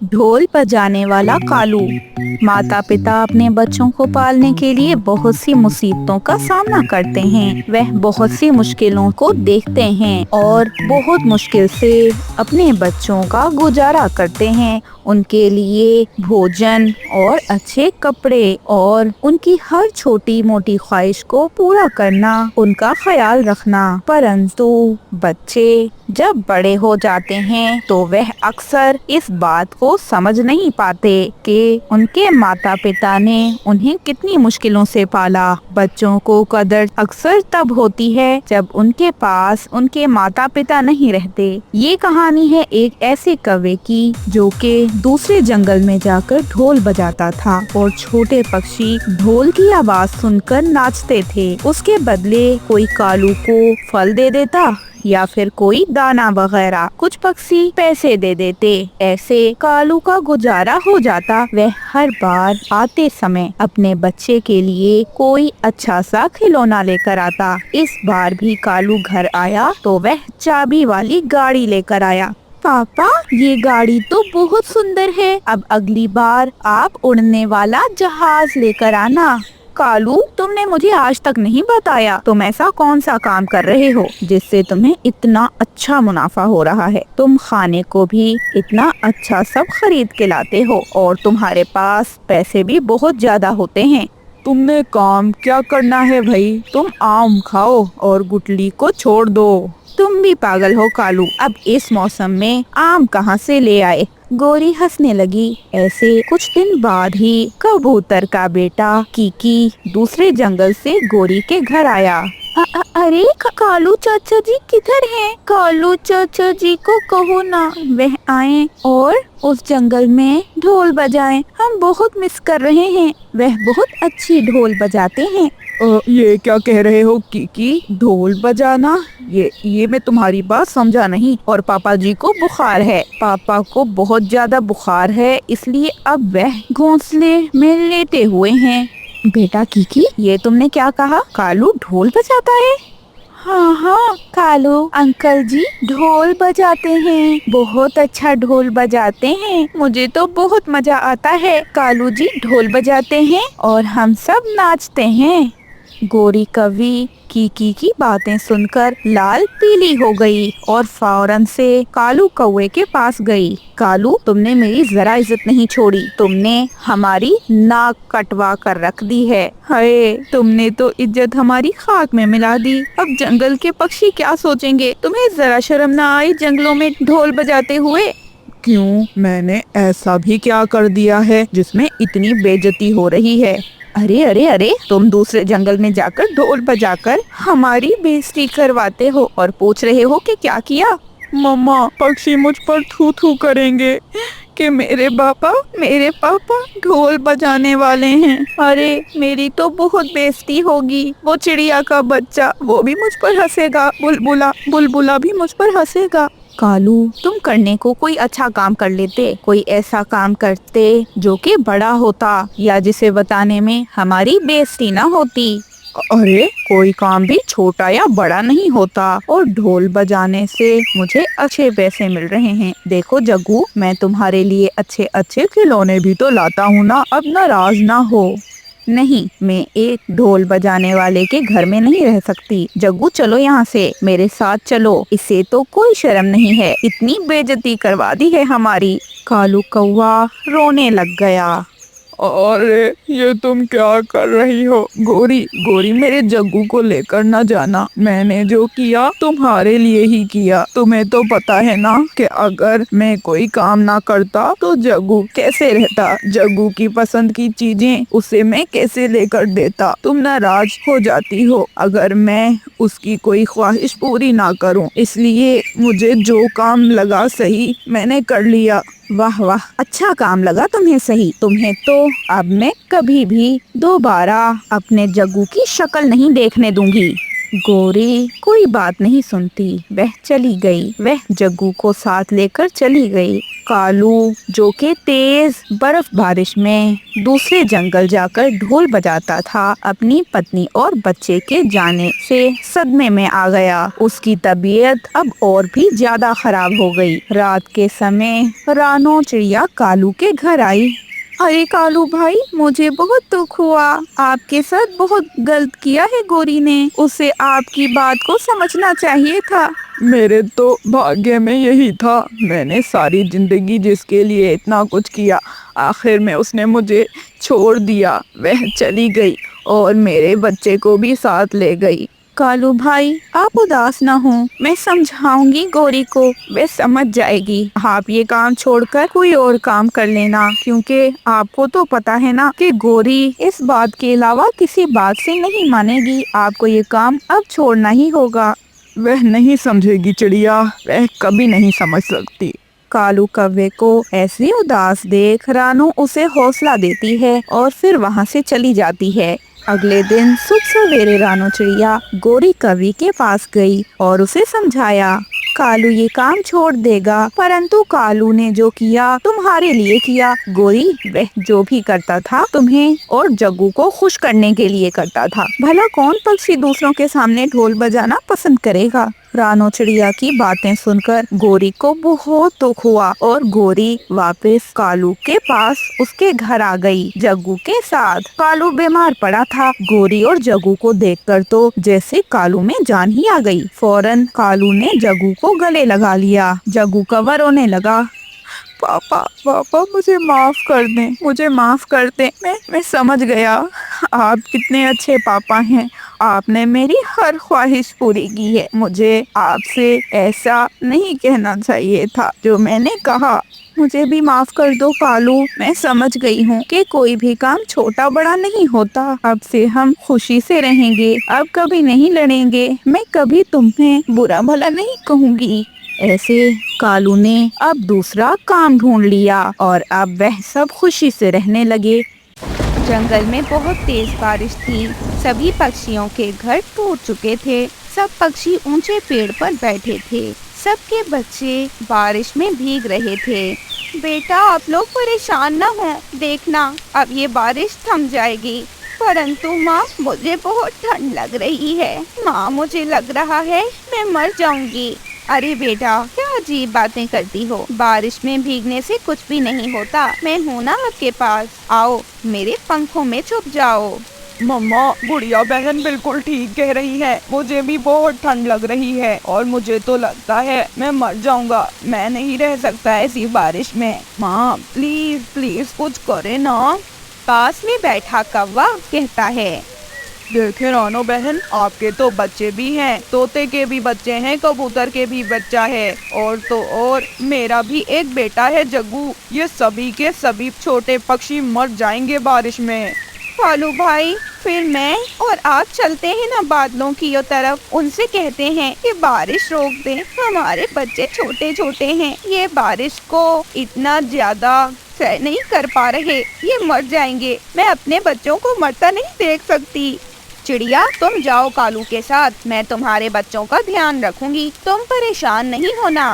ढोल बजाने वाला कालू। माता पिता अपने बच्चों को पालने के लिए बहुत सी मुसीबतों का सामना करते हैं। वह बहुत सी मुश्किलों को देखते हैं और बहुत मुश्किल से अपने बच्चों का गुजारा करते हैं। उनके लिए भोजन और अच्छे कपड़े और उनकी हर छोटी मोटी ख्वाहिश को पूरा करना, उनका ख्याल रखना। परंतु बच्चे जब बड़े हो जाते हैं तो वह अक्सर इस बात को समझ नहीं पाते कि उनके माता पिता ने उन्हें कितनी मुश्किलों से पाला। बच्चों को कदर अक्सर तब होती है जब उनके पास उनके माता पिता नहीं रहते। ये कहानी है एक ऐसे कौवे की जो कि दूसरे जंगल में जाकर ढोल बजाता था और छोटे पक्षी ढोल की आवाज सुनकर नाचते थे। उसके बदले कोई कालू को फल दे देता या फिर कोई दाना वगैरह। कुछ पक्षी पैसे दे देते। ऐसे कालू का गुजारा हो जाता। वह हर बार आते समय अपने बच्चे के लिए कोई अच्छा सा खिलौना लेकर आता। इस बार भी कालू घर आया तो वह चाबी वाली गाड़ी लेकर आया। पापा, ये गाड़ी तो बहुत सुंदर है। अब अगली बार आप उड़ने वाला जहाज लेकर आना। कालू, तुमने मुझे आज तक नहीं बताया तुम ऐसा कौन सा काम कर रहे हो जिससे तुम्हें इतना अच्छा मुनाफा हो रहा है। तुम खाने को भी इतना अच्छा सब खरीद के लाते हो और तुम्हारे पास पैसे भी बहुत ज्यादा होते हैं। तुमने काम क्या करना है भाई? तुम आम खाओ और गुटली को छोड़ दो। तुम भी पागल हो कालू, अब इस मौसम में आम कहाँ से ले आए? गोरी हंसने लगी। ऐसे कुछ दिन बाद ही कबूतर का बेटा कीकी दूसरे जंगल से गोरी के घर आया। अरे कालू चाचा जी किधर हैं? कालू चाचा जी को कहो ना वह आए और उस जंगल में ढोल बजाएं। हम बहुत मिस कर रहे हैं। वह बहुत अच्छी ढोल बजाते हैं। ये क्या कह रहे हो कीकी? ढोल बजाना? ये मैं तुम्हारी बात समझा नहीं। और पापा जी को बुखार है। पापा को बहुत ज्यादा बुखार है, इसलिए अब वह घोंसले में लेटे हुए हैं। बेटा कीकी, ये तुमने क्या कहा? कालू ढोल बजाता है? हाँ हाँ, कालू अंकल जी ढोल बजाते हैं। बहुत अच्छा ढोल बजाते हैं। मुझे तो बहुत मजा आता है। कालू जी ढोल बजाते हैं और हम सब नाचते हैं। गोरी कौवी कीकी की बातें सुनकर लाल पीली हो गई और फौरन से कालू कौवे के पास गई। कालू, तुमने मेरी जरा इज्जत नहीं छोड़ी। तुमने हमारी नाक कटवा कर रख दी है। हाय, तुमने तो इज्जत हमारी खाक में मिला दी। अब जंगल के पक्षी क्या सोचेंगे? तुम्हें जरा शर्म ना आई जंगलों में ढोल बजाते हुए? क्यों, मैंने ऐसा भी क्या कर दिया है जिसमें इतनी बेइज्जती हो रही है? अरे अरे अरे, तुम दूसरे जंगल में जाकर ढोल बजाकर हमारी बेइज्जती करवाते हो और पूछ रहे हो कि क्या किया? मम्मा, पक्षी मुझ पर थू थू करेंगे कि मेरे पापा ढोल बजाने वाले हैं। अरे, मेरी तो बहुत बेइज्जती होगी। वो चिड़िया का बच्चा, वो भी मुझ पर हंसेगा। बुलबुला भी मुझ पर हंसेगा। कालू, तुम करने को कोई अच्छा काम कर लेते। कोई ऐसा काम करते जो कि बड़ा होता या जिसे बताने में हमारी बेइज्जती ना होती। अरे, कोई काम भी छोटा या बड़ा नहीं होता और ढोल बजाने से मुझे अच्छे पैसे मिल रहे हैं। देखो जग्गू, मैं तुम्हारे लिए अच्छे अच्छे खिलौने भी तो लाता हूँ ना। अब नाराज ना हो। नहीं, मैं एक ढोल बजाने वाले के घर में नहीं रह सकती। जग्गू, चलो यहाँ से, मेरे साथ चलो। इसे तो कोई शर्म नहीं है, इतनी बेइज्जती करवा दी है हमारी। कालू कौवा रोने लग गया। अरे, ये तुम क्या कर रही हो? गोरी, मेरे जग्गू को लेकर न जाना। मैंने जो किया तुम्हारे लिए ही किया। तुम्हें तो पता है ना कि अगर मैं कोई काम ना करता तो जग्गू कैसे रहता। जग्गू की पसंद की चीजें उसे मैं कैसे लेकर देता। तुम नाराज हो जाती हो अगर मैं उसकी कोई ख्वाहिश पूरी ना करूं। इसलिए मुझे जो काम लगा सही मैंने कर लिया। वाह वाह, अच्छा काम लगा तुम्हें सही। तुम्हें तो अब मैं कभी भी दोबारा अपने जग्गू की शक्ल नहीं देखने दूंगी। गोरी कोई बात नहीं सुनती। वह चली गई। वह जग्गू को साथ लेकर चली गई। कालू जो कि तेज बर्फ बारिश में दूसरे जंगल जाकर ढोल बजाता था, अपनी पत्नी और बच्चे के जाने से सदमे में आ गया। उसकी तबीयत अब और भी ज्यादा खराब हो गई। रात के समय रानो चिड़िया कालू के घर आई। अरे कालू भाई, मुझे बहुत दुख हुआ। आपके साथ बहुत गलत किया है गोरी ने। उसे आपकी बात को समझना चाहिए था। मेरे तो भाग्य में यही था। मैंने सारी जिंदगी जिसके लिए इतना कुछ किया, आखिर में उसने मुझे छोड़ दिया। वह चली गई और मेरे बच्चे को भी साथ ले गई। कालू भाई, आप उदास ना हो, मैं समझाऊंगी गोरी को, वे समझ जाएगी। आप ये काम छोड़कर कोई और काम कर लेना, क्योंकि आपको तो पता है ना कि गोरी इस बात के अलावा किसी बात से नहीं मानेगी। आपको ये काम अब छोड़ना ही होगा। वह नहीं समझेगी चिड़िया, वह कभी नहीं समझ सकती। कालू कौवे को ऐसे उदास देख रानू उसे हौसला देती है और फिर वहाँ से चली जाती है। अगले दिन सुबह सवेरे रानू चिड़िया गोरी कौवे के पास गई और उसे समझाया। कालू ये काम छोड़ देगा, परंतु कालू ने जो किया तुम्हारे लिए किया। गोरी, वह जो भी करता था तुम्हें और जग्गू को खुश करने के लिए करता था। भला कौन पक्षी दूसरों के सामने ढोल बजाना पसंद करेगा। रानो चिड़िया की बातें सुनकर गोरी को बहुत दुख हुआ और गोरी वापस कालू के पास उसके घर आ गई जग्गू के साथ। कालू बीमार पड़ा था। गोरी और जग्गू को देखकर तो जैसे कालू में जान ही आ गई। फौरन कालू ने जग्गू को गले लगा लिया। जग्गू कवर रोने लगा। पापा पापा, मुझे माफ कर दें, मुझे माफ कर दें। मैं समझ गया, आप कितने अच्छे पापा हैं। आपने मेरी हर ख्वाहिश पूरी की है। मुझे आपसे ऐसा नहीं कहना चाहिए था जो मैंने कहा। मुझे भी माफ कर दो कालू। मैं समझ गई हूँ कि कोई भी काम छोटा बड़ा नहीं होता। अब से हम खुशी से रहेंगे, अब कभी नहीं लड़ेंगे। मैं कभी तुम्हें बुरा भला नहीं कहूँगी। ऐसे कालू ने अब दूसरा काम ढूंढ लिया और अब वह सब खुशी से रहने लगे। जंगल में बहुत तेज बारिश थी। सभी पक्षियों के घर टूट चुके थे। सब पक्षी ऊंचे पेड़ पर बैठे थे। सबके बच्चे बारिश में भीग रहे थे। बेटा, आप लोग परेशान न हो, देखना अब ये बारिश थम जाएगी। परंतु माँ, मुझे बहुत ठंड लग रही है। माँ, मुझे लग रहा है मैं मर जाऊंगी। अरे बेटा, क्या अजीब बातें करती हो। बारिश में भीगने से कुछ भी नहीं होता। मैं हूँ ना आपके पास। आओ, मेरे पंखों में छुप जाओ। मम्मा, गुड़िया बहन बिल्कुल ठीक कह रही है। मुझे भी बहुत ठंड लग रही है और मुझे तो लगता है मैं मर जाऊंगा। मैं नहीं रह सकता ऐसी बारिश में। माँ, प्लीज प्लीज कुछ करे ना। पास में बैठा कौवा कहता है। देखे रानो बहन, आपके तो बच्चे भी हैं, तोते के भी बच्चे हैं, कबूतर के भी बच्चा है, और तो और मेरा भी एक बेटा है जग्गू। ये सभी के सभी छोटे पक्षी मर जाएंगे बारिश में। कालू भाई, फिर मैं और आप चलते हैं ना बादलों की तरफ। उनसे कहते हैं कि बारिश रोक दें। हमारे बच्चे छोटे छोटे हैं, ये बारिश को इतना ज्यादा सह नहीं कर पा रहे, ये मर जाएंगे। मैं अपने बच्चों को मरता नहीं देख सकती। चिड़िया, तुम जाओ कालू के साथ, मैं तुम्हारे बच्चों का ध्यान रखूंगी। तुम परेशान नहीं होना।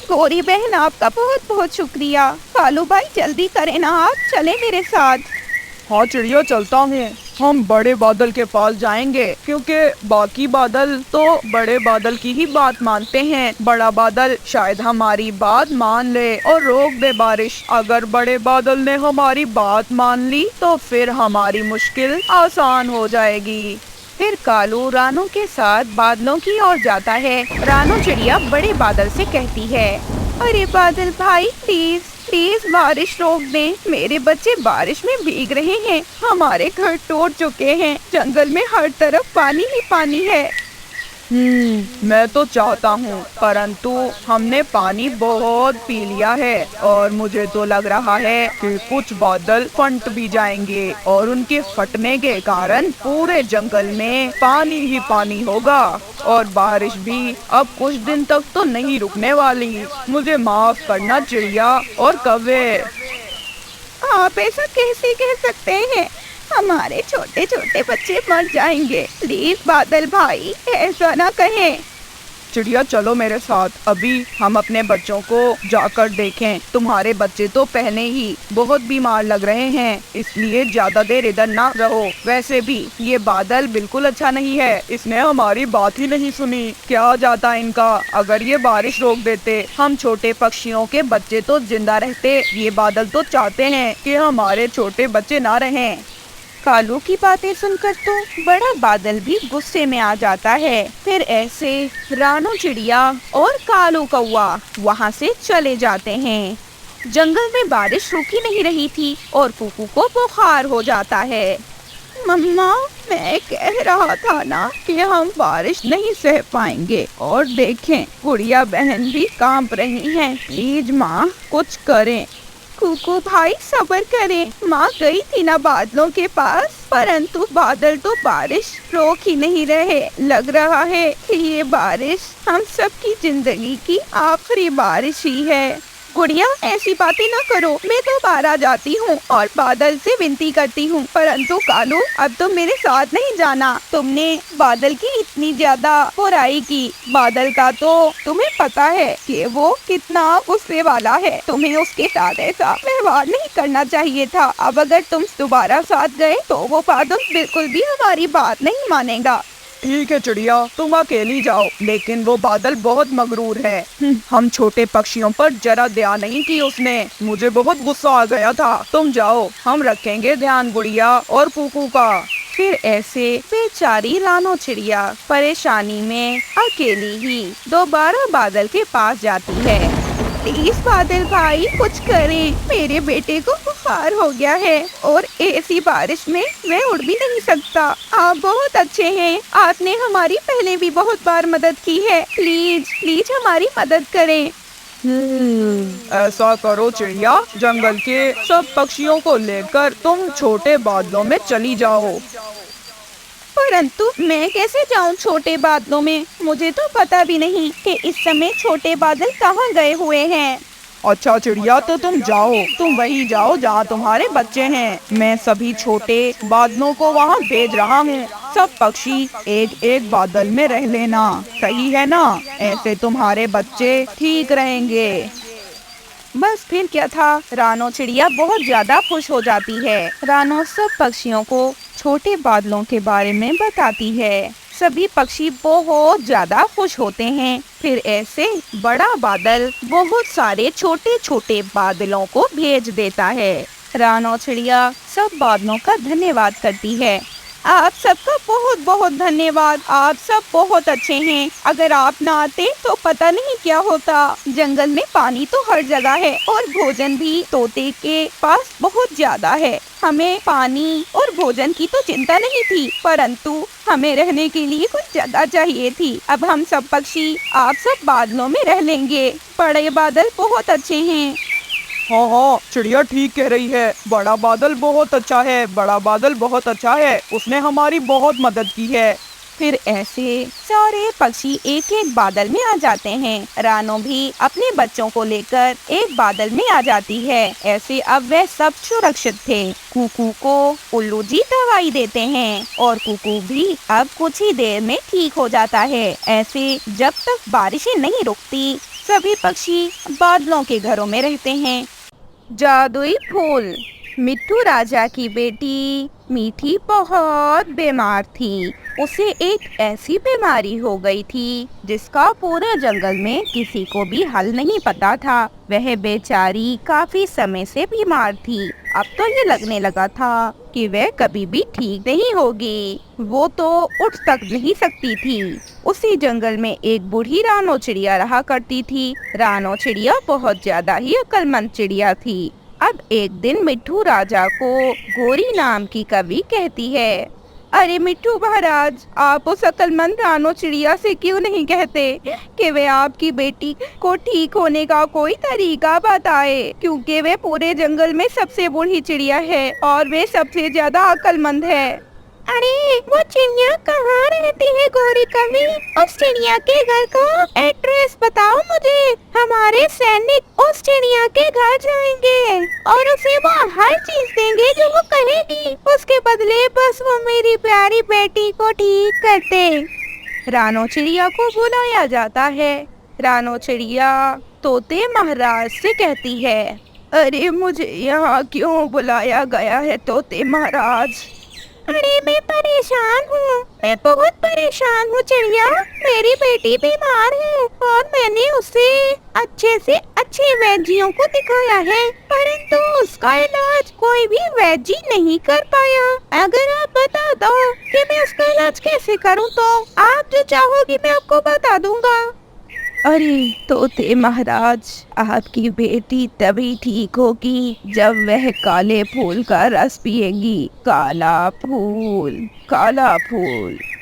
गोरी बहन, आपका बहुत बहुत शुक्रिया। कालू भाई, जल्दी करें ना, आप चले मेरे साथ। हाँ चिड़िया, चलता हूँ। हम बड़े बादल के पास जाएंगे, क्योंकि बाकी बादल तो बड़े बादल की ही बात मानते हैं। बड़ा बादल शायद हमारी बात मान ले और रोक दे बारिश। अगर बड़े बादल ने हमारी बात मान ली तो फिर हमारी मुश्किल आसान हो जाएगी। फिर कालू रानू के साथ बादलों की ओर जाता है। रानू चिड़िया बड़े बादल से कहती है, अरे बादल भाई, प्लीज प्लीज बारिश रोक दें। मेरे बच्चे बारिश में भीग रहे हैं। हमारे घर टूट चुके हैं। जंगल में हर तरफ पानी ही पानी है। मैं तो चाहता हूँ, परंतु हमने पानी बहुत पी लिया है और मुझे तो लग रहा है कि कुछ बादल फट भी जाएंगे और उनके फटने के कारण पूरे जंगल में पानी ही पानी होगा और बारिश भी अब कुछ दिन तक तो नहीं रुकने वाली। मुझे माफ करना चिड़िया और कौवे। आप ऐसा कैसे कह सकते हैं? हमारे छोटे छोटे बच्चे मर जाएंगे। प्लीज बादल भाई, ऐसा ना कहें। चिड़िया चलो मेरे साथ, अभी हम अपने बच्चों को जाकर देखें। तुम्हारे बच्चे तो पहले ही बहुत बीमार लग रहे हैं, इसलिए ज्यादा देर इधर ना रहो। वैसे भी ये बादल बिल्कुल अच्छा नहीं है, इसने हमारी बात ही नहीं सुनी। क्या जाता इनका, अगर ये बारिश रोक देते हम छोटे पक्षियों के बच्चे तो जिंदा रहते। ये बादल तो चाहते हैं कि हमारे छोटे बच्चे ना रहें। कालू की बातें सुनकर तो बड़ा बादल भी गुस्से में आ जाता है। फिर ऐसे रानो चिड़िया और कालू कौवा वहाँ से चले जाते हैं। जंगल में बारिश रुक ही नहीं रही थी और कुकू को बुखार हो जाता है। मम्मा, मैं कह रहा था ना कि हम बारिश नहीं सह पाएंगे, और देखें गुड़िया बहन भी कांप रही हैं। प्लीज माँ कुछ करें। कुकू भाई सब्र करें, माँ गई थी ना बादलों के पास, परंतु बादल तो बारिश रोक ही नहीं रहे। लग रहा है कि ये बारिश हम सबकी जिंदगी की आखिरी बारिश ही है। गुड़िया ऐसी बातें न करो, मैं तो बाहर आ जाती हूँ और बादल से विनती करती हूँ, परंतु कालू अब तुम मेरे साथ नहीं जाना। तुमने बादल की इतनी ज्यादा बुराई की। बादल का तो तुम्हें पता है कि वो कितना गुस्से वाला है, तुम्हें उसके साथ ऐसा व्यवहार नहीं करना चाहिए था। अब अगर तुम दोबारा साथ गए तो वो बादल बिल्कुल भी हमारी बात नहीं मानेगा। ठीक है चिड़िया, तुम अकेली जाओ, लेकिन वो बादल बहुत मगरूर है। हम छोटे पक्षियों पर जरा दया नहीं की उसने, मुझे बहुत गुस्सा आ गया था। तुम जाओ, हम रखेंगे ध्यान गुड़िया और कुकू का। फिर ऐसे बेचारी रानो चिड़िया परेशानी में अकेली ही दोबारा बादल के पास जाती है। प्लीज बादल भाई कुछ करें, मेरे बेटे को बुखार हो गया है और ऐसी बारिश में मैं उड़ भी नहीं सकता। आप बहुत अच्छे हैं, आपने हमारी पहले भी बहुत बार मदद की है, प्लीज प्लीज हमारी मदद करें। ऐसा करो चिड़िया, जंगल के सब पक्षियों को लेकर तुम छोटे बादलों में चली जाओ। परंतु मैं कैसे जाऊं छोटे बादलों में? मुझे तो पता भी नहीं कि इस समय छोटे बादल कहाँ गए हुए हैं। अच्छा चिड़िया, तो तुम जाओ, तुम वही जाओ जहाँ तुम्हारे बच्चे हैं। मैं सभी छोटे बादलों को वहाँ भेज रहा हूँ। सब पक्षी एक एक बादल में रह लेना, सही है ना? ऐसे तुम्हारे बच्चे ठीक रहेंगे। बस फिर क्या था, रानो चिड़िया बहुत ज्यादा खुश हो जाती है। रानो सब पक्षियों को छोटे बादलों के बारे में बताती है। सभी पक्षी बहुत ज्यादा खुश होते हैं। फिर ऐसे बड़ा बादल बहुत सारे छोटे छोटे बादलों को भेज देता है। रानो चिड़िया सब बादलों का धन्यवाद करती है। आप सबका बहुत बहुत धन्यवाद, आप सब बहुत अच्छे हैं। अगर आप ना आते तो पता नहीं क्या होता। जंगल में पानी तो हर जगह है और भोजन भी तोते के पास बहुत ज्यादा है। हमें पानी और भोजन की तो चिंता नहीं थी, परंतु हमें रहने के लिए कुछ जगह चाहिए थी। अब हम सब पक्षी आप सब बादलों में रह लेंगे। बड़े बादल बहुत अच्छे हैं। हाँ हाँ, चिड़िया ठीक कह रही है, बड़ा बादल बहुत अच्छा है, बड़ा बादल बहुत अच्छा है, उसने हमारी बहुत मदद की है। फिर ऐसे सारे पक्षी एक एक बादल में आ जाते हैं। रानो भी अपने बच्चों को लेकर एक बादल में आ जाती है। ऐसे अब वह सब सुरक्षित थे। कुकू को उल्लू जी दवाई देते हैं और कुकू भी अब कुछ ही देर में ठीक हो जाता है। ऐसे जब तक बारिशें नहीं रुकती सभी पक्षी बादलों के घरों में रहते हैं। जादुई फूल। मिट्टू राजा की बेटी मीठी बहुत बीमार थी। उसे एक ऐसी बीमारी हो गई थी जिसका पूरे जंगल में किसी को भी हल नहीं पता था। वह बेचारी काफी समय से बीमार थी। अब तो ये लगने लगा था कि वह कभी भी ठीक नहीं होगी। वो तो उठ तक नहीं सकती थी। उसी जंगल में एक बूढ़ी रानो चिड़िया रहा करती थी। रानो चिड़िया बहुत ज्यादा ही अक्लमंद चिड़िया थी। अब एक दिन मिट्टू राजा को गोरी नाम की कवि कहती है, अरे मिट्टू महाराज, आप उस अक्लमंद रानो चिड़िया से क्यों नहीं कहते कि वे आपकी बेटी को ठीक होने का कोई तरीका बताए, क्योंकि वे पूरे जंगल में सबसे बूढ़ी चिड़िया है और वे सबसे ज्यादा अक्लमंद है। अरे वो चिड़िया कहाँ रहती है गोरी कवि? उस चिड़िया के घर का एड्रेस बताओ मुझे। हमारे सैनिक उस चिड़िया के घर जाएंगे और उसे वो हर चीज देंगे जो वो कहेगी। उसके बदले बस वो मेरी प्यारी बेटी को ठीक करते। रानो चिड़िया को बुलाया जाता है। रानो चिड़िया तोते महाराज से कहती है, अरे मुझे यहाँ क्यों बुलाया गया है तोते महाराज? अरे मैं परेशान हूँ, मैं बहुत परेशान हूँ चिड़िया। मेरी बेटी बीमार है और मैंने उसे अच्छे से अच्छे वैद्यों को दिखाया है, परंतु उसका इलाज कोई भी वैद्य नहीं कर पाया। अगर आप बता दो कि मैं उसका इलाज कैसे करूँ तो आप जो चाहोगी मैं आपको बता दूंगा। अरे तोते महाराज, आपकी बेटी तभी ठीक होगी जब वह काले फूल का रस पिएगी। काला फूल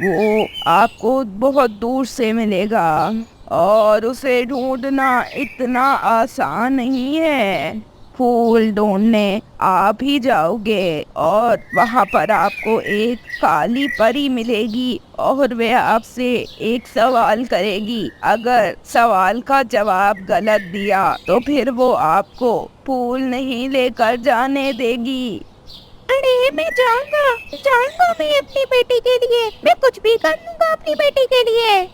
वो आपको बहुत दूर से मिलेगा और उसे ढूंढना इतना आसान नहीं है। फूल ढूंढने आप ही जाओगे और वहाँ पर आपको एक काली परी मिलेगी और वह आपसे एक सवाल करेगी। अगर सवाल का जवाब गलत दिया तो फिर वो आपको फूल नहीं लेकर जाने देगी। अरे मैं जाऊंगा मैं अपनी बेटी के लिए, मैं कुछ भी कर लूंगा अपनी बेटी के लिए।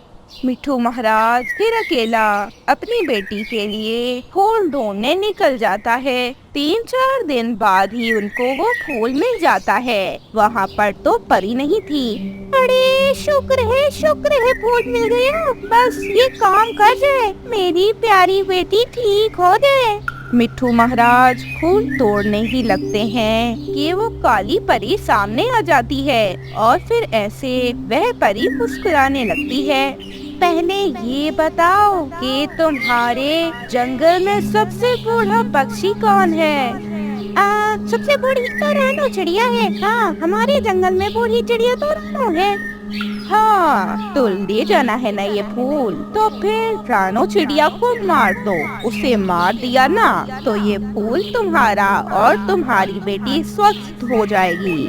मिट्ठू महाराज फिर अकेला अपनी बेटी के लिए फूल ढूंढने निकल जाता है। 3-4 दिन बाद ही उनको वो फूल मिल जाता है। वहाँ पर तो परी नहीं थी। अरे शुक्र है फूल मिल गया। बस ये काम कर जाए, मेरी प्यारी बेटी ठीक हो जाए। मिट्ठू महाराज फूल तोड़ने ही लगते हैं कि वो काली परी सामने आ जाती है और फिर ऐसे वह परी मुस्कुराने लगती है। पहले ये बताओ कि तुम्हारे जंगल में सबसे बूढ़ा पक्षी कौन है? सबसे बूढ़ी तो रानो चिड़िया है। हाँ, हमारे जंगल में बूढ़ी चिड़िया तो रानो है। हाँ, तो ले जाना है ना ये फूल, तो फिर रानो चिड़िया को मार दो। उसे मार दिया ना तो ये फूल तुम्हारा और तुम्हारी बेटी स्वस्थ हो जाएगी।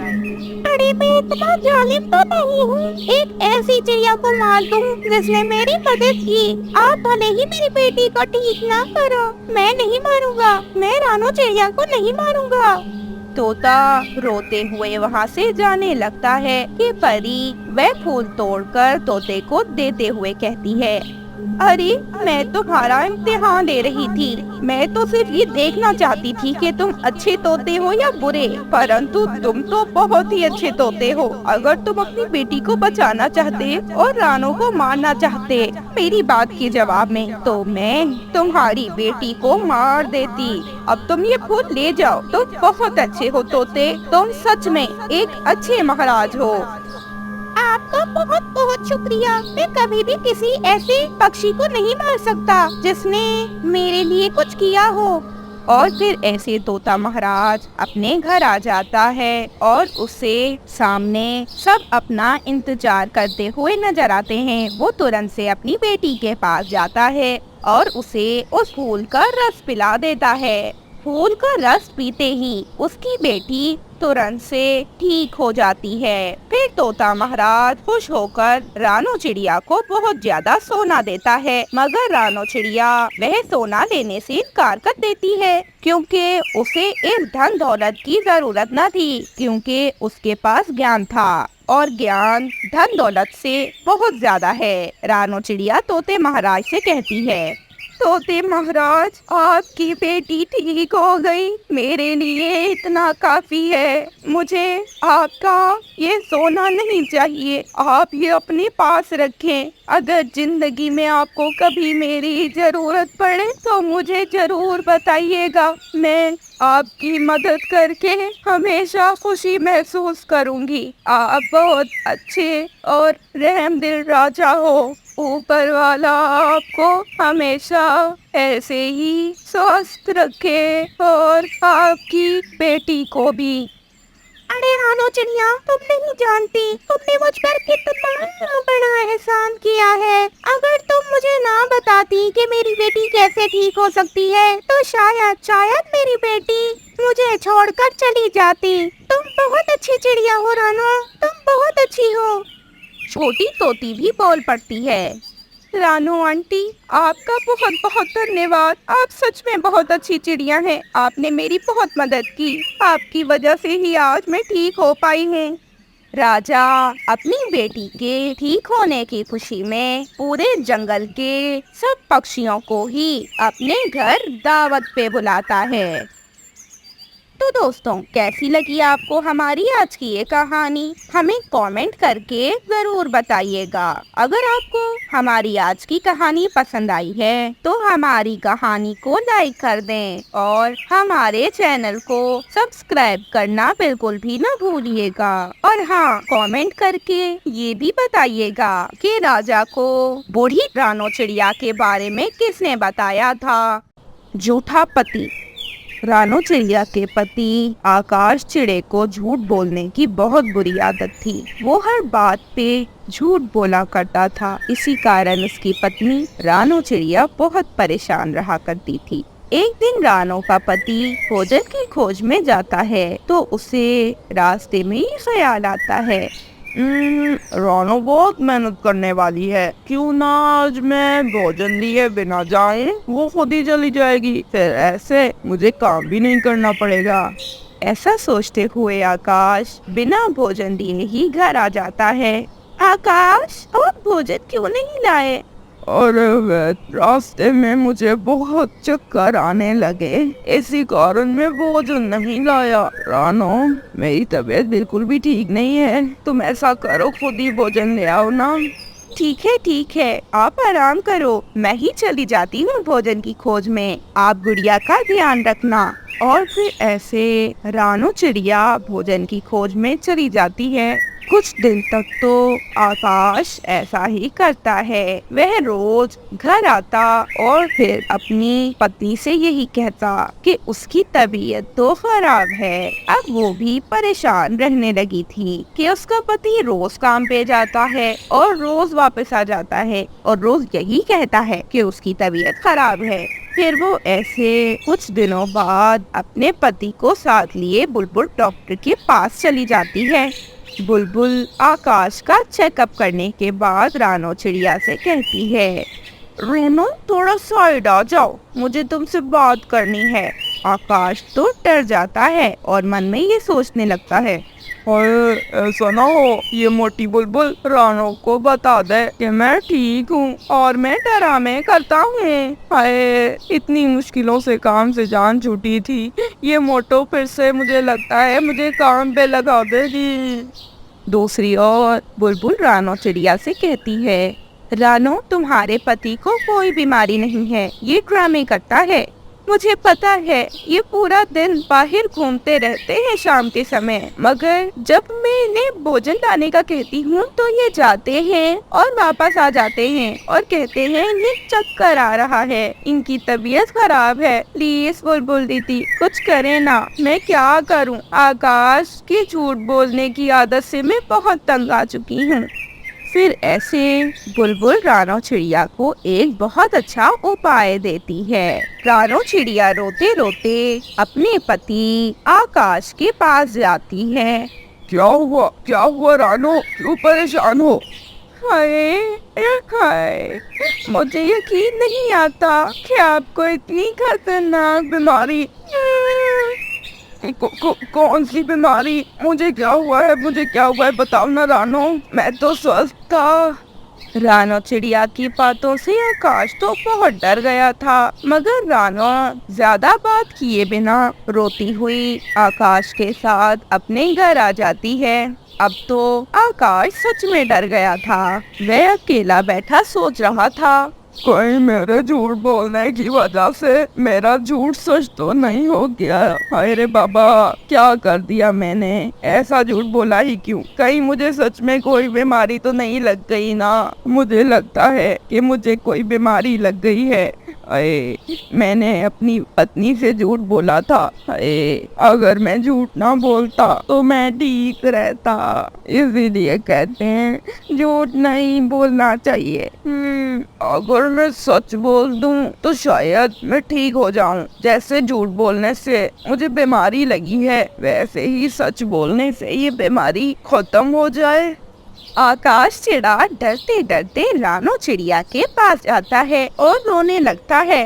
अरे मैं इतना जालिम तो नहीं हूँ, एक ऐसी चिड़िया को मार दूँ जिसने मेरी मदद की। आप भले ही मेरी बेटी को ठीक ना करो, मैं नहीं मारूंगा, मैं रानो चिड़िया को नहीं मारूंगा। तोता रोते हुए वहाँ से जाने लगता है कि परी वह फूल तोड़कर तोते को देते हुए कहती है, अरे मैं तुम्हारा इम्तिहान ले रही थी। मैं तो सिर्फ ये देखना चाहती थी कि तुम अच्छे तोते हो या बुरे, परंतु तुम तो बहुत ही अच्छे तोते हो। अगर तुम अपनी बेटी को बचाना चाहते और रानो को मारना चाहते मेरी बात के जवाब में, तो मैं तुम्हारी बेटी को मार देती। अब तुम ये फूल ले जाओ। तुम बहुत अच्छे हो तोते, तुम सच में एक अच्छे महाराज हो। आपका बहुत बहुत शुक्रिया। मैं कभी भी किसी ऐसे पक्षी को नहीं मार सकता जिसने मेरे लिए कुछ किया हो। और फिर ऐसे तोता महाराज अपने घर आ जाता है और उसे सामने सब अपना इंतजार करते हुए नजर आते हैं। वो तुरंत से अपनी बेटी के पास जाता है और उसे उस फूल का रस पिला देता है। फूल का रस पीते ही उसकी बेटी तुरंत से ठीक हो जाती है। फिर तोता महाराज खुश होकर रानो चिड़िया को बहुत ज्यादा सोना देता है, मगर रानो चिड़िया वह सोना लेने से इनकार कर देती है क्योंकि उसे इस धन दौलत की जरूरत न थी, क्योंकि उसके पास ज्ञान था और ज्ञान धन दौलत से बहुत ज्यादा है। रानो चिड़िया तोते महाराज से कहती है, तोते महाराज आपकी बेटी ठीक हो गई, मेरे लिए इतना काफी है। मुझे आपका ये सोना नहीं चाहिए, आप ये अपने पास रखें। अगर जिंदगी में आपको कभी मेरी जरूरत पड़े तो मुझे जरूर बताइएगा। मैं आपकी मदद करके हमेशा खुशी महसूस करूंगी। आप बहुत अच्छे और रहमदिल राजा हो। ऊपर वाला आपको हमेशा ऐसे ही स्वस्थ रखे और आपकी बेटी को भी। अरे रानो चिड़िया, तुम नहीं जानती तुमने मुझ पर कितना बड़ा एहसान किया है। अगर तुम मुझे ना बताती कि मेरी बेटी कैसे ठीक हो सकती है तो शायद मेरी बेटी मुझे छोड़कर चली जाती। तुम बहुत अच्छी चिड़िया हो रानो, तुम बहुत अच्छी हो। छोटी तोती भी बोल पड़ती है, रानू आंटी आपका बहुत बहुत धन्यवाद। आप सच में बहुत अच्छी चिड़िया हैं। आपने मेरी बहुत मदद की। आपकी वजह से ही आज मैं ठीक हो पाई हूँ। राजा अपनी बेटी के ठीक होने की खुशी में पूरे जंगल के सब पक्षियों को ही अपने घर दावत पे बुलाता है। तो दोस्तों, कैसी लगी आपको हमारी आज की ये कहानी? हमें कमेंट करके जरूर बताइएगा। अगर आपको हमारी आज की कहानी पसंद आई है तो हमारी कहानी को लाइक कर दें और हमारे चैनल को सब्सक्राइब करना बिल्कुल भी न भूलिएगा। और हाँ, कमेंट करके ये भी बताइएगा कि राजा को बूढ़ी रानो चिड़िया के बारे में किसने बताया था। झूठा पति। रानो चिड़िया के पति आकाश चिड़े को झूठ बोलने की बहुत बुरी आदत थी। वो हर बात पे झूठ बोला करता था। इसी कारण उसकी पत्नी रानो चिड़िया बहुत परेशान रहा करती थी। एक दिन रानो का पति भोजन की खोज में जाता है तो उसे रास्ते में ही ख्याल आता है, रानो बहुत मेहनत करने वाली है, क्यों ना आज मैं भोजन लिए बिना जाए वो खुद ही चली जाएगी, फिर ऐसे मुझे काम भी नहीं करना पड़ेगा। ऐसा सोचते हुए आकाश बिना भोजन दिए ही घर आ जाता है। आकाश, और भोजन क्यों नहीं लाए? और रास्ते में मुझे बहुत चक्कर आने लगे, इसी कारण मैं भोजन नहीं लाया। रानो, मेरी तबीयत बिल्कुल भी ठीक नहीं है, तुम ऐसा करो खुद ही भोजन ले आओ ना। ठीक है, आप आराम करो, मैं ही चली जाती हूँ भोजन की खोज में। आप गुड़िया का ध्यान रखना। और फिर ऐसे रानो चिड़िया भोजन की खोज में चली जाती है। कुछ दिन तक तो आकाश ऐसा ही करता है। वह रोज घर आता और फिर अपनी पत्नी से यही कहता कि उसकी तबीयत तो खराब है। अब वो भी परेशान रहने लगी थी कि उसका पति रोज काम पे जाता है और रोज वापस आ जाता है और रोज यही कहता है कि उसकी तबीयत खराब है। फिर वो ऐसे कुछ दिनों बाद अपने पति को साथ लिए बुलबुल डॉक्टर के पास चली जाती है। बुलबुल आकाश का चेकअप करने के बाद रानो चिड़िया से कहती है, रानो, थोड़ा साइड आ जाओ, मुझे तुमसे बात करनी है। आकाश तो डर जाता है और मन में ये सोचने लगता है, और ऐसा ना हो ये मोटी बुलबुल रानो को बता दे कि मैं ठीक हूँ और मैं ड्रामे करता हूँ। हाय, इतनी मुश्किलों से काम से जान छूटी थी, ये मोटो फिर से मुझे लगता है मुझे काम पे लगा देगी। दूसरी ओर बुलबुल रानो चिड़िया से कहती है, रानो, तुम्हारे पति को कोई बीमारी नहीं है, ये ड्रामे करता है। मुझे पता है, ये पूरा दिन बाहर घूमते रहते हैं शाम के समय, मगर जब मैं इन्हें भोजन लाने का कहती हूँ तो ये जाते हैं और वापस आ जाते हैं और कहते हैं इन्हें चक्कर आ रहा है, इनकी तबीयत खराब है। प्लीज बुलबुल दीदी, कुछ करें ना, मैं क्या करूँ? आकाश की झूठ बोलने की आदत से मैं बहुत तंग आ चुकी हूँ। फिर ऐसे बुलबुल रानो चिड़िया को एक बहुत अच्छा उपाय देती है। रानो चिड़िया रोते रोते अपने पति आकाश के पास जाती है। क्या हुआ रानो, क्यों परेशान हो? हाय, मुझे यकीन नहीं आता कि आपको इतनी खतरनाक बीमारी कौन सी बीमारी? मुझे क्या हुआ है बताओ ना रानो, मैं तो स्वस्थ था। रानो चिड़िया की बातों से आकाश तो बहुत डर गया था, मगर रानो ज्यादा बात किए बिना रोती हुई आकाश के साथ अपने घर आ जाती है। अब तो आकाश सच में डर गया था। वह अकेला बैठा सोच रहा था, कोई मेरे झूठ बोलने की वजह से मेरा झूठ सच तो नहीं हो गया। हाय रे बाबा, क्या कर दिया मैंने, ऐसा झूठ बोला ही क्यों? कहीं मुझे सच में कोई बीमारी तो नहीं लग गई ना? मुझे लगता है कि मुझे कोई बीमारी लग गई है। अरे, मैंने अपनी पत्नी से झूठ बोला था। अरे, अगर मैं झूठ ना बोलता तो मैं ठीक रहता। इसीलिए कहते हैं झूठ नहीं बोलना चाहिए। अगर मैं सच बोल दूं तो शायद मैं ठीक हो जाऊं। जैसे झूठ बोलने से मुझे बीमारी लगी है, वैसे ही सच बोलने से ये बीमारी खत्म हो जाए। आकाश चिड़ा डरते डरते रानो चिड़िया के पास जाता है और रोने लगता है।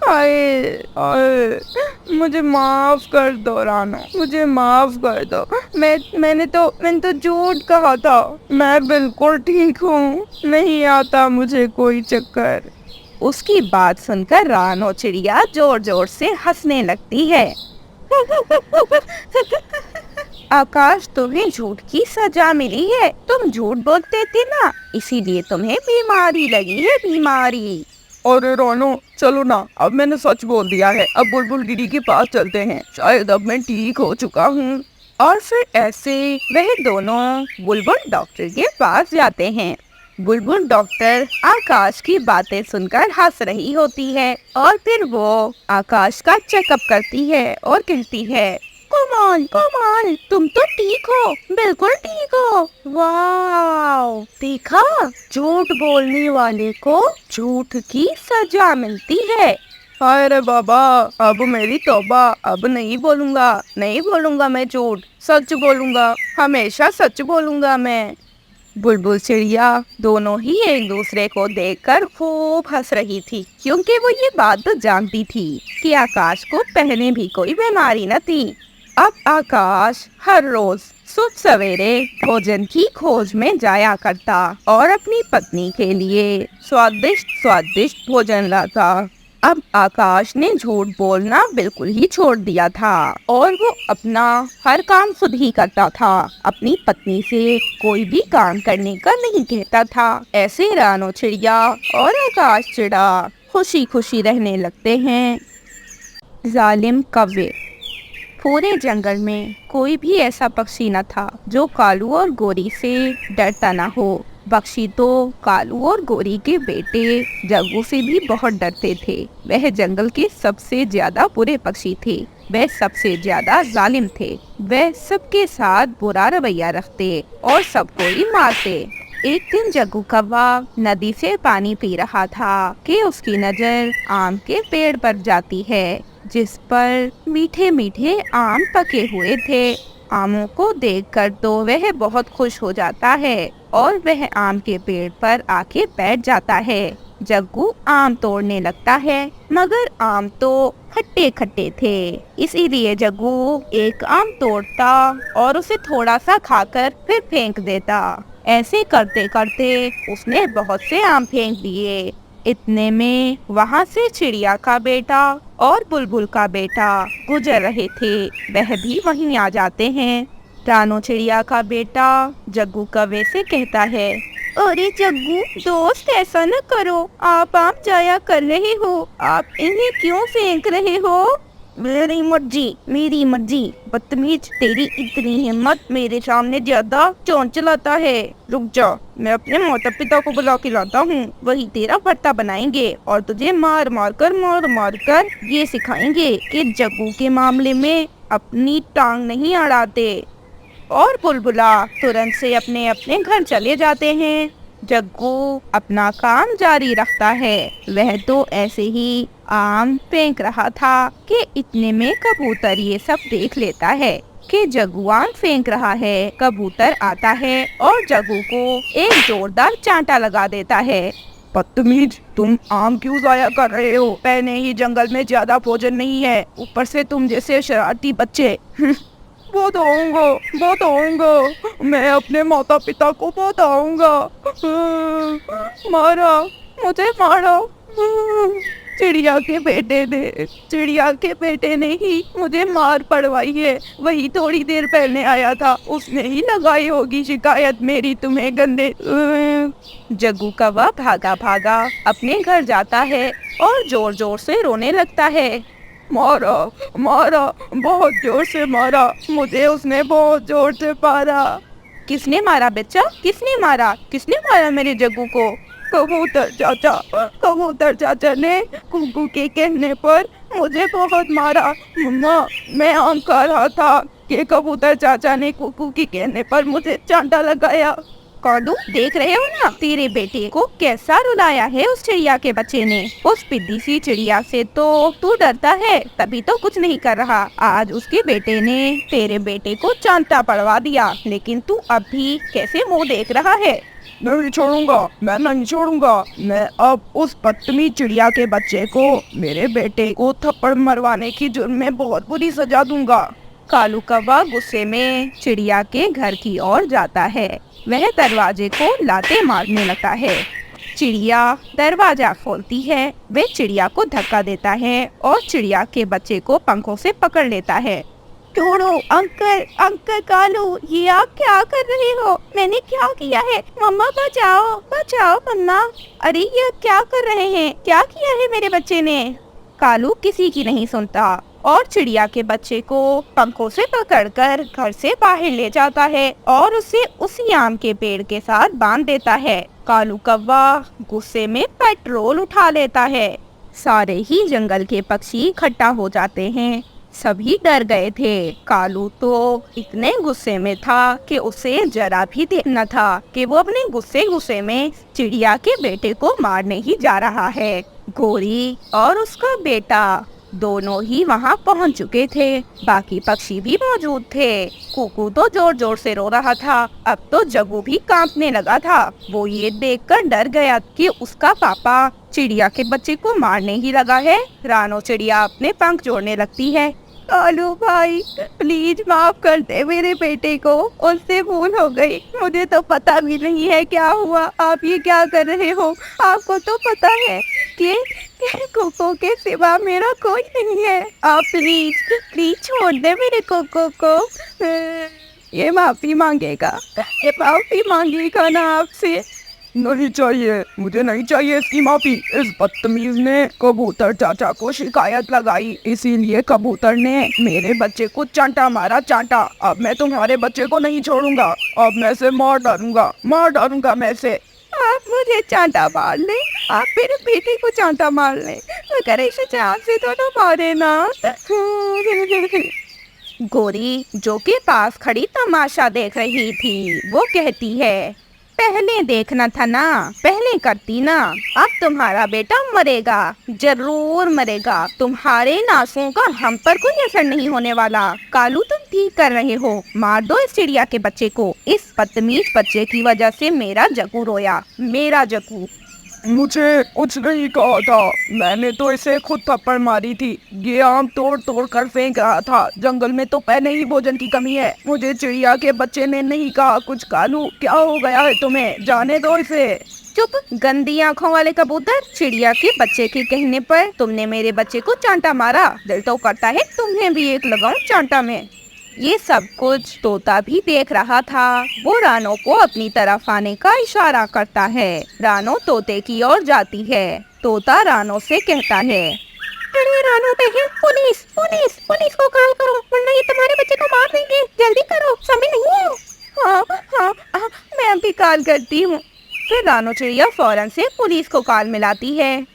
आए आए, मुझे माफ कर दो रानो, मुझे माफ कर दो। मैंने तो झूठ कहा था। मैं बिल्कुल ठीक हूँ, नहीं आता मुझे कोई चक्कर। उसकी बात सुनकर रानो चिड़िया जोर जोर से हंसने लगती है। आकाश, तुम्हें झूठ की सजा मिली है। तुम झूठ बोलते थे ना, इसीलिए तुम्हें बीमारी लगी है, बीमारी। अरे रानो, चलो ना, अब मैंने सच बोल दिया है। अब बुलबुल दीदी के पास चलते हैं, शायद अब मैं ठीक हो चुका हूँ। और फिर ऐसे वह दोनों बुलबुल डॉक्टर के पास जाते हैं। बुलबुल डॉक्टर आकाश की बातें सुनकर हंस रही होती है और फिर वो आकाश का चेकअप करती है और कहती है, कमाल कमाल, तुम तो ठीक हो, बिल्कुल ठीक हो। वाह, देखा, झूठ बोलने वाले को झूठ की सजा मिलती है। अरे बाबा, अब मेरी तौबा, अब नहीं बोलूंगा, नहीं बोलूंगा मैं झूठ, सच बोलूंगा, हमेशा सच बोलूंगा मैं। बुलबुल चिड़िया दोनों ही एक दूसरे को देखकर खूब हंस रही थी, क्योंकि वो ये बात तो जानती थी कि आकाश को पहले भी कोई बीमारी न थी। अब आकाश हर रोज सुबह सवेरे भोजन की खोज में जाया करता और अपनी पत्नी के लिए स्वादिष्ट स्वादिष्ट भोजन लाता। अब आकाश ने झूठ बोलना बिल्कुल ही छोड़ दिया था और वो अपना हर काम खुद ही करता था। अपनी पत्नी से कोई भी काम करने का नहीं कहता था। ऐसे रानो चिड़िया और आकाश चिड़ा खुशी खुशी रहने लगते हैं। जालिम कौवे। पूरे जंगल में कोई भी ऐसा पक्षी न था जो कालू और गोरी से डरता न हो। पक्षी तो कालू और गोरी के बेटे जग्गू से भी बहुत डरते थे। वह जंगल के सबसे ज्यादा बुरे पक्षी थे। वह सबसे ज्यादा जालिम थे। वह सबके साथ बुरा रवैया रखते और सबको ही मारते। एक दिन जग्गू कौवा नदी से पानी पी रहा था कि उसकी नजर आम के पेड़ पर जाती है, जिस पर मीठे मीठे आम पके हुए थे। आमों को देखकर तो वह बहुत खुश हो जाता है और वह आम के पेड़ पर आके बैठ जाता है। जग्गू आम तोड़ने लगता है, मगर आम तो खट्टे खट्टे थे, इसीलिए जग्गू एक आम तोड़ता और उसे थोड़ा सा खाकर फिर फेंक देता। ऐसे करते करते उसने बहुत से आम फेंक दिए। इतने में वहाँ से चिड़िया का बेटा और बुलबुल का बेटा गुजर रहे थे। वह भी वहीं आ जाते हैं। रानो चिड़िया का बेटा जग्गू कौवे से कहता है, अरे जग्गू दोस्त, ऐसा न करो, आप जाया कर रहे हो, आप इन्हें क्यों फेंक रहे हो? मेरी मर्जी। बदतमीज, तेरी इतनी हिम्मत, मेरे सामने ज्यादा चोंच चलाता है। रुक जा, मैं अपने माता पिता को बुला के लाता हूँ, वही तेरा भर्ता बनाएंगे और तुझे मार मार कर ये सिखाएंगे कि जग्गू के मामले में अपनी टांग नहीं अड़ाते। और बुलबुला तुरंत से अपने अपने घर चले जाते हैं। जग्गू अपना काम जारी रखता है। वह तो ऐसे ही आम फेंक रहा था कि इतने में कबूतर ये सब देख लेता है कि जग्गू आम फेंक रहा है। कबूतर आता है और जग्गू को एक जोरदार चांटा लगा देता है। बदतमीज, तुम आम क्यों जाया कर रहे हो? पहले ही जंगल में ज्यादा भोजन नहीं है, ऊपर से तुम जैसे शरारती बच्चे। बताऊंगा, मैं अपने माता पिता को बताऊंगा। मुझे मारा। चिड़िया के बेटे ने ही मुझे मार पड़वाई है। वही थोड़ी देर पहले आया था, उसने ही लगाई होगी शिकायत मेरी तुम्हें गंदे। जग्गू कौवा भागा भागा अपने घर जाता है और जोर जोर से रोने लगता है। मारा, बहुत जोर से मारा, मुझे उसने बहुत जोर से मारा। किसने मारा बच्चा? किसने मारा मेरे जग्गू को? कबूतर चाचा ने कुकू के कहने पर मुझे बहुत मारा। मम्मा, मैं आम खा रहा था कि कबूतर चाचा ने कुकू के कहने पर मुझे चांटा लगाया। कालू, देख रहे हो ना, तेरे बेटे को कैसा रुलाया है उस चिड़िया के बच्चे ने। उस पिद्दी सी चिड़िया से तो तू डरता है, तभी तो कुछ नहीं कर रहा। आज उसके बेटे ने तेरे बेटे को चांटा पड़वा दिया, लेकिन तू अब भी कैसे मुंह देख रहा है? नहीं छोड़ूंगा, मैं नहीं छोड़ूंगा। मैं अब उस बदतमीज चिड़िया के बच्चे को, मेरे बेटे को थप्पड़ मरवाने की जुर्म में बहुत बुरी सजा दूंगा। कालू कौवा गुस्से में चिड़िया के घर की ओर जाता है। वह दरवाजे को लाते मारने लगता है। चिड़िया दरवाजा खोलती है। वह चिड़िया को धक्का देता है और चिड़िया के बच्चे को पंखों से पकड़ लेता है। छोड़ो अंकल, अंकल कालू, ये आप क्या कर रहे हो? मैंने क्या किया है? मम्मा बचाओ, बचाओ मम्मा। अरे ये क्या कर रहे हैं? क्या किया है मेरे बच्चे ने? कालू किसी की नहीं सुनता और चिड़िया के बच्चे को पंखों से पकड़कर घर से बाहर ले जाता है और उसे उसी आम के पेड़ के साथ बांध देता है। कालू कौवा गुस्से में पेट्रोल उठा लेता है। सारे ही जंगल के पक्षी इकट्ठा हो जाते हैं। सभी डर गए थे। कालू तो इतने गुस्से में था कि उसे जरा भी देखना था कि वो अपने गुस्से में चिड़िया के बेटे को मारने ही जा रहा है। गोरी और उसका बेटा दोनों ही वहां पहुंच चुके थे। बाकी पक्षी भी मौजूद थे। कुकू तो जोर जोर से रो रहा था। अब तो जग्गू भी कांपने लगा था। वो ये देखकर डर गया कि उसका पापा चिड़िया के बच्चे को मारने ही लगा है। रानो चिड़िया अपने पंख जोड़ने लगती है। कालू भाई, प्लीज माफ कर दे मेरे बेटे को, उससे भूल हो गई। मुझे तो पता भी नहीं है क्या हुआ। आप ये क्या कर रहे हो? आपको तो पता है कि कोको के सिवा मेरा कोई नहीं है। आप प्लीज प्लीज छोड़ दे मेरे कोको को। ये माफी मांगेगा, ये माफी मांगेगा ना आपसे? नहीं चाहिए, मुझे नहीं चाहिए इसकी माफी। इस बदतमीज ने कबूतर चाचा को शिकायत लगाई, इसीलिए कबूतर ने मेरे बच्चे को चांटा मारा, चांटा। अब मैं तुम्हारे बच्चे को नहीं छोड़ूंगा। अब मैं इसे मार डालूंगा मैं इसे। आप मुझे चांटा मार ले, आप मेरे बेटे को चांटा मार ले, मगर इसे जान से तो न मारे ना। गोरी जो के पास खड़ी तमाशा देख रही थी, वो कहती है, पहले देखना था ना, पहले करती ना। अब तुम्हारा बेटा मरेगा, जरूर मरेगा। तुम्हारे नासों का हम पर कोई असर नहीं होने वाला। कालू तुम ठीक कर रहे हो, मार दो इस चिड़िया के बच्चे को। इस बदतमीज बच्चे की वजह से मेरा जग्गू रोया, मेरा जग्गू। मुझे कुछ नहीं कहा था, मैंने तो इसे खुद थप्पड़ मारी थी। ये आम तोड़ तोड़ कर फेंक रहा था। जंगल में तो पहले ही भोजन की कमी है। मुझे चिड़िया के बच्चे ने नहीं कहा कुछ। कालू क्या हो गया है तुम्हें? जाने दो इसे। चुप, गंदी आंखों वाले कबूतर। चिड़िया के बच्चे के कहने पर तुमने मेरे बच्चे को चांटा मारा। दिल तो करता है तुम्हें भी एक लगाऊं चांटा में। ये सब कुछ तोता भी देख रहा था। वो रानो को अपनी तरफ आने का इशारा करता है। रानो तोते की ओर जाती है। तोता रानो से कहता है, अरे रानो बहन, पुलिस पुलिस पुलिस को कॉल करो, वरना ये तुम्हारे बच्चे को मार देंगे। जल्दी करो, समय नहीं है। हाँ, मैं अभी कॉल करती हूँ। फिर रानो चिड़िया फौरन से पुलिस को कॉल मिलाती है।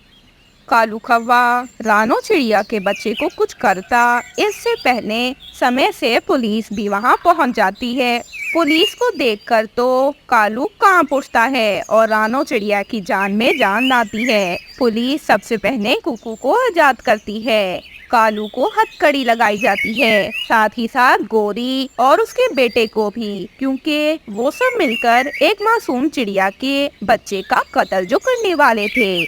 कालू कौवा रानो चिड़िया के बच्चे को कुछ करता इससे पहले समय से पुलिस भी वहां पहुंच जाती है। पुलिस को देखकर तो कालू कांप उठता है और रानो चिड़िया की जान में जान लाती है। पुलिस सबसे पहले कुकू को आजाद करती है। कालू को हथकड़ी लगाई जाती है, साथ ही साथ गोरी और उसके बेटे को भी, क्योंकि वो सब मिलकर एक मासूम चिड़िया के बच्चे का कत्ल जो करने वाले थे।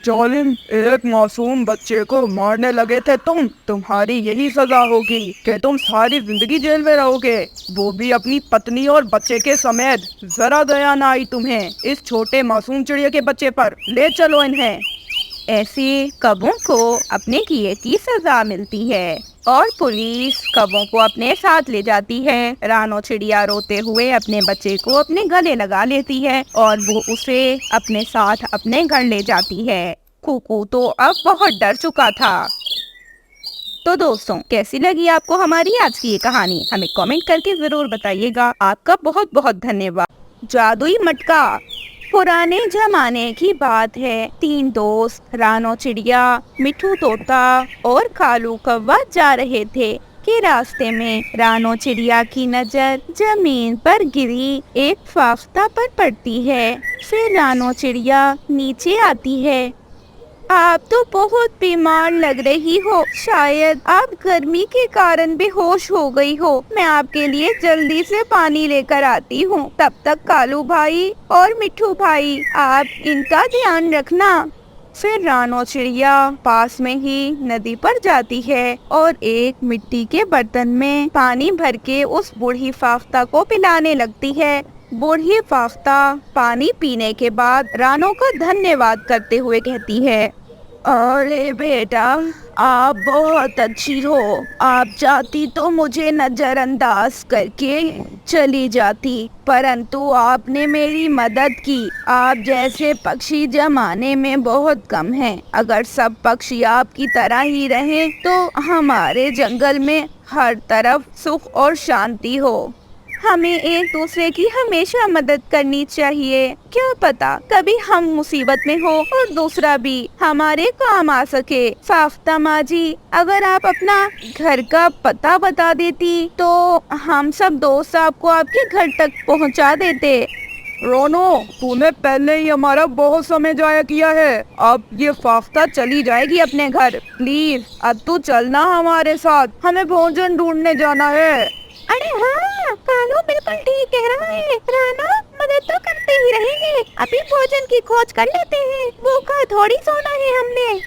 जालिम, एक मासूम बच्चे को मारने लगे थे तुम। तुम्हारी यही सजा होगी कि तुम सारी जिंदगी जेल में रहोगे, वो भी अपनी पत्नी और बच्चे के समेत। जरा दया ना आई तुम्हें इस छोटे मासूम चिड़िया के बच्चे पर? ले चलो इन्हें। ऐसे कबों को अपने किए की सजा मिलती है और पुलिस कबों को अपने साथ ले जाती है। रानो चिड़िया रोते हुए अपने बच्चे को अपने गले लगा लेती है और वो उसे अपने साथ अपने घर ले जाती है। कुकू तो अब बहुत डर चुका था। तो दोस्तों, कैसी लगी आपको हमारी आज की ये कहानी? हमें कमेंट करके जरूर बताइएगा। आपका बहुत बहुत धन्यवाद। जादुई मटका। पुराने जमाने की बात है। 3 दोस्त रानो चिड़िया, मिठू तोता और कालू कौवा जा रहे थे कि रास्ते में रानो चिड़िया की नजर जमीन पर गिरी एक फाफ्ता पर पड़ती है। फिर रानो चिड़िया नीचे आती है। आप तो बहुत बीमार लग रही हो, शायद आप गर्मी के कारण बेहोश हो गई हो। मैं आपके लिए जल्दी से पानी लेकर आती हूँ। तब तक कालू भाई और मिट्ठू भाई आप इनका ध्यान रखना। फिर रानो चिड़िया पास में ही नदी पर जाती है और एक मिट्टी के बर्तन में पानी भर के उस बूढ़ी फाफ्ता को पिलाने लगती है। बूढ़ी फाफ्ता पानी पीने के बाद रानो का धन्यवाद करते हुए कहती है, अरे बेटा, आप बहुत अच्छी हो। आप चाहती तो मुझे नजरअंदाज करके चली जाती, परंतु आपने मेरी मदद की। आप जैसे पक्षी जमाने में बहुत कम हैं। अगर सब पक्षी आपकी तरह ही रहें तो हमारे जंगल में हर तरफ सुख और शांति हो। हमें एक दूसरे की हमेशा मदद करनी चाहिए। क्या पता कभी हम मुसीबत में हो और दूसरा भी हमारे काम आ सके। फाफ्ता माँ जी, अगर आप अपना घर का पता बता देती तो हम सब दोस्त आपको आपके घर तक पहुँचा देते। रोनो, तूने पहले ही हमारा बहुत समय जाया किया है। अब ये फाफ्ता चली जाएगी अपने घर। प्लीज अब तू चलना हमारे साथ, हमें भोजन ढूंढने जाना है। अरे हाँ, कालू बिल्कुल ठीक कह रहा है। राना, मदद तो करते ही रहेंगे। अभी भोजन की खोज कर लेते हैं। भूखा थोड़ी सोना है हमने।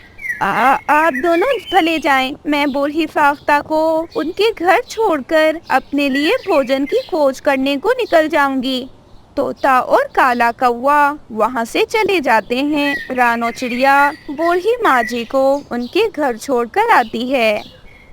आप दोनों भले जाएं। मैं बूढ़ी फाफ्ता को उनके घर छोड़कर अपने लिए भोजन की खोज करने को निकल जाऊंगी। तोता और काला कौवा वहाँ से चले जाते हैं। रानो चिड़िया बूढ़ी माँ जी को उनके घर छोड़कर आती है।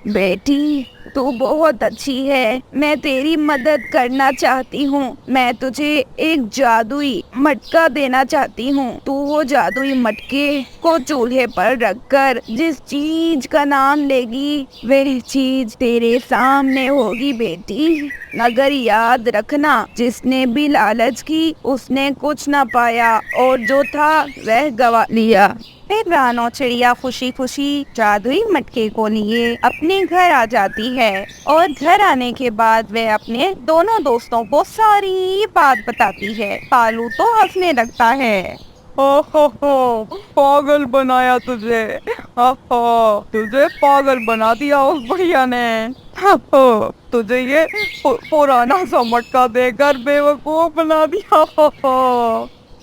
बेटी, तू बहुत अच्छी है। मैं तेरी मदद करना चाहती हूँ। मैं तुझे एक जादुई मटका देना चाहती हूँ। तू वो जादुई मटके को चूल्हे पर रखकर जिस चीज का नाम लेगी वह चीज तेरे सामने होगी बेटी। मगर याद रखना, जिसने भी लालच की उसने कुछ न पाया और जो था वह गवा लिया। फिर रानो चिड़िया खुशी खुशी जादुई मटके को लिए अपने घर आ जाती है और घर आने के बाद वह अपने दोनों दोस्तों को सारी बात बताती है। कालू तो हंसने लगता है। हो, पागल बनाया तुझे। तुझे पागल बना दिया उस बढ़िया ने। तुझे ये पुराना सा मटका देकर बेवकूफ बना दिया।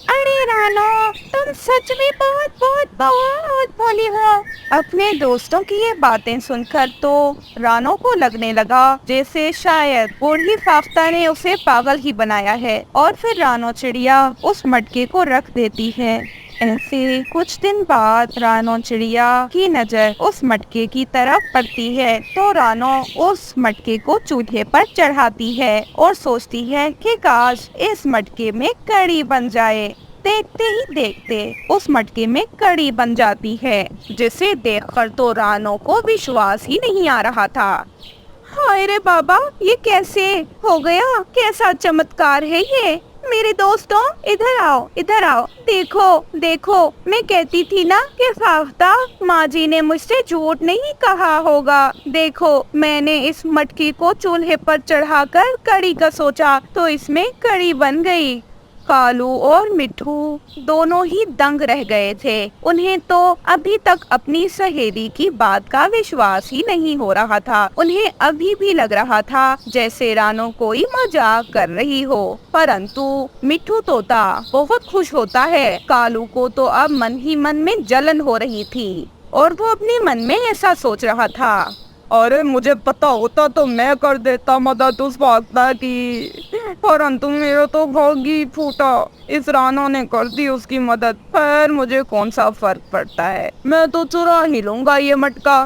अरे रानो, तुम सच में बहुत बहुत बहुत भोली हो। अपने दोस्तों की ये बातें सुनकर तो रानो को लगने लगा जैसे शायद बूढ़ी फाफ्ता ने उसे पागल ही बनाया है और फिर रानो चिड़िया उस मटके को रख देती है। ऐसे कुछ दिन बाद रानो चिड़िया की नजर उस मटके की तरफ पड़ती है तो रानो उस मटके को चूल्हे पर चढ़ाती है और सोचती है कि काश इस मटके में कढ़ी बन जाए। देखते ही देखते उस मटके में कढ़ी बन जाती है, जिसे देखकर तो रानो को विश्वास ही नहीं आ रहा था। हाय रे बाबा, ये कैसे हो गया? कैसा चमत्कार है ये? मेरे दोस्तों, इधर आओ, इधर आओ। देखो देखो, मैं कहती थी ना कि फाफ्ता माँ जी ने मुझसे झूठ नहीं कहा होगा। देखो, मैंने इस मटकी को चूल्हे पर चढ़ाकर कढ़ी का सोचा तो इसमें कढ़ी बन गई। कालू और मिट्ठू दोनों ही दंग रह गए थे। उन्हें तो अभी तक अपनी सहेली की बात का विश्वास ही नहीं हो रहा था। उन्हें अभी भी लग रहा था जैसे रानो कोई मजाक कर रही हो। परंतु मिट्ठू तोता बहुत खुश होता है। कालू को तो अब मन ही मन में जलन हो रही थी और वो अपने मन में ऐसा सोच रहा था, अरे मुझे पता होता तो मैं कर देता मदद उस फाफ्ता की, परंतु मेरा तो भाग ही फूटा। इस रानो ने कर दी उसकी मदद। खैर, मुझे कौन सा फर्क पड़ता है, मैं तो चुरा ही लूंगा ये मटका।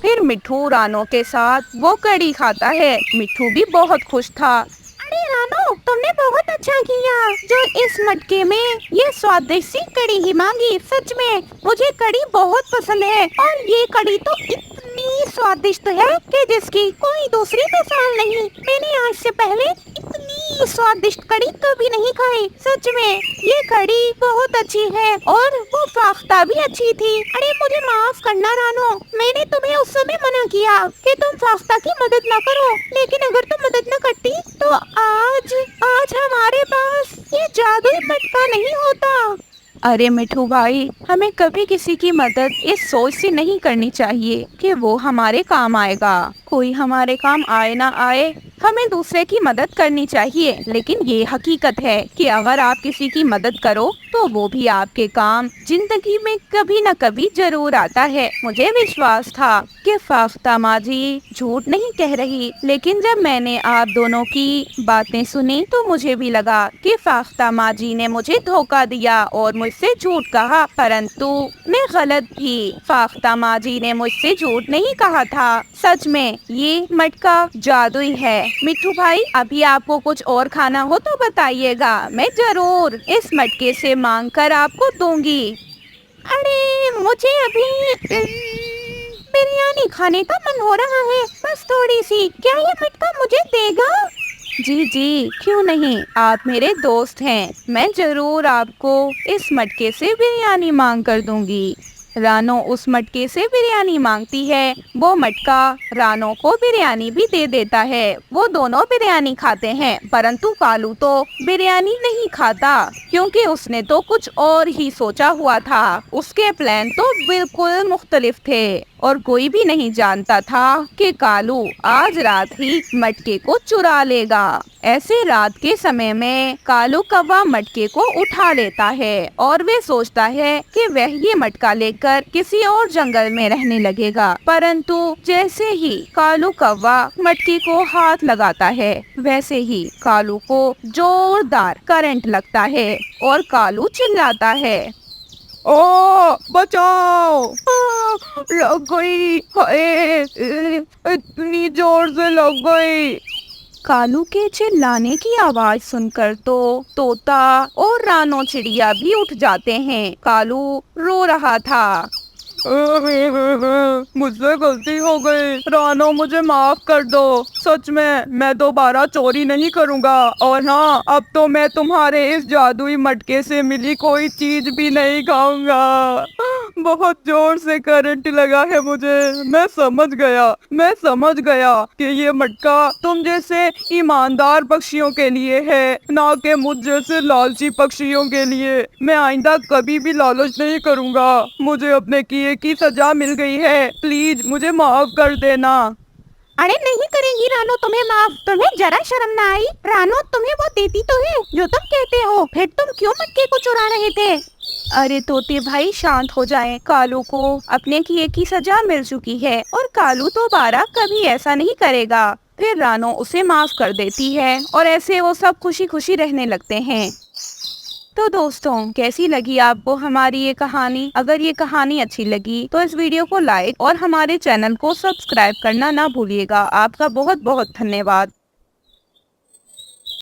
फिर मिट्ठू रानो के साथ वो कढ़ी खाता है। मिट्ठू भी बहुत खुश था। अरे रानो, तुमने बहुत अच्छा किया जो इस मटके में ये स्वादिष्ट सी कढ़ी ही मांगी। सच में मुझे कढ़ी बहुत पसंद है और ये कढ़ी तो इतनी स्वादिष्ट है कि जिसकी कोई दूसरी मिसाल नहीं। मैंने आज से पहले इतनी स्वादिष्ट कढ़ी कभी नहीं खाई। सच में ये कढ़ी बहुत अच्छी है और वो फाफ्ता भी अच्छी थी। अरे मुझे माफ करना रानो, मैंने तुम्हें उस समय मना किया कि तुम फाफ्ता की मदद न करो, लेकिन अगर तुम मदद न करती तो आज हमारे पास ये जादुई मटका नहीं होता। अरे मिठू भाई, हमें कभी किसी की मदद इस सोच से नहीं करनी चाहिए कि वो हमारे काम आएगा। कोई हमारे काम आए ना आए, हमें दूसरे की मदद करनी चाहिए। लेकिन ये हकीकत है कि अगर आप किसी की मदद करो तो वो भी आपके काम जिंदगी में कभी न कभी जरूर आता है। मुझे विश्वास था कि फाख्ता माजी झूठ नहीं कह रही, लेकिन जब मैंने आप दोनों की बातें सुनी तो मुझे भी लगा कि फाख्ता माजी ने मुझे धोखा दिया और मुझसे झूठ कहा, परंतु मैं गलत थी। फाख्ता माजी ने मुझसे झूठ नहीं कहा था। सच में ये मटका जादुई है। मिट्ठू भाई, अभी आपको कुछ और खाना हो तो बताइएगा, मैं जरूर इस मटके से मांग कर आपको दूंगी। अरे मुझे अभी बिरयानी खाने का मन हो रहा है, बस थोड़ी सी। क्या ये मटका मुझे देगा? जी जी, क्यों नहीं, आप मेरे दोस्त हैं। मैं जरूर आपको इस मटके से बिरयानी मांग कर दूंगी। रानो उस मटके से बिरयानी मांगती है। वो मटका रानो को बिरयानी भी दे देता है। वो दोनों बिरयानी खाते हैं, परंतु कालू तो बिरयानी नहीं खाता, क्योंकि उसने तो कुछ और ही सोचा हुआ था। उसके प्लान तो बिल्कुल मुख्तलिफ थे और कोई भी नहीं जानता था कि कालू आज रात ही मटके को चुरा लेगा। ऐसे रात के समय में कालू कौवा मटके को उठा लेता है और वे सोचता है कि वह ये मटका लेकर किसी और जंगल में रहने लगेगा। परंतु जैसे ही कालू कौवा मटके को हाथ लगाता है, वैसे ही कालू को जोरदार करंट लगता है और कालू चिल्लाता है, ओ बचाओ! लग गई, हाय, इतनी जोर से लग गई। कालू के चिल्लाने की आवाज सुनकर तो तोता और रानो चिड़िया भी उठ जाते हैं। कालू रो रहा था। मुझसे गलती हो गई, रानो मुझे माफ कर दो। सच में मैं दोबारा चोरी नहीं करूँगा। और हाँ, अब तो मैं तुम्हारे इस जादुई मटके से मिली कोई चीज भी नहीं खाऊंगा। बहुत जोर से करंट लगा है मुझे। मैं समझ गया कि ये मटका तुम जैसे ईमानदार पक्षियों के लिए है, ना कि मुझ जैसे लालची पक्षियों के लिए। मैं आइंदा कभी भी लालच नहीं करूँगा। मुझे अपने किए की सजा मिल गई है, प्लीज मुझे माफ कर देना। अरे नहीं करेंगी रानो तुम्हें माफ। तुम्हें जरा शर्म ना आई? रानो तुम्हें वो देती तो है जो तुम कहते हो, फिर तुम क्यों मटके को चुरा रहे थे? अरे तोते भाई, शांत हो जाएं। कालू को अपने किए की सजा मिल चुकी है और कालू दोबारा कभी ऐसा नहीं करेगा। फिर रानो उसे माफ कर देती है और ऐसे वो सब खुशी खुशी रहने लगते हैं। तो दोस्तों, कैसी लगी आपको हमारी ये कहानी? अगर ये कहानी अच्छी लगी तो इस वीडियो को लाइक और हमारे चैनल को सब्सक्राइब करना ना भूलिएगा। आपका बहुत बहुत धन्यवाद।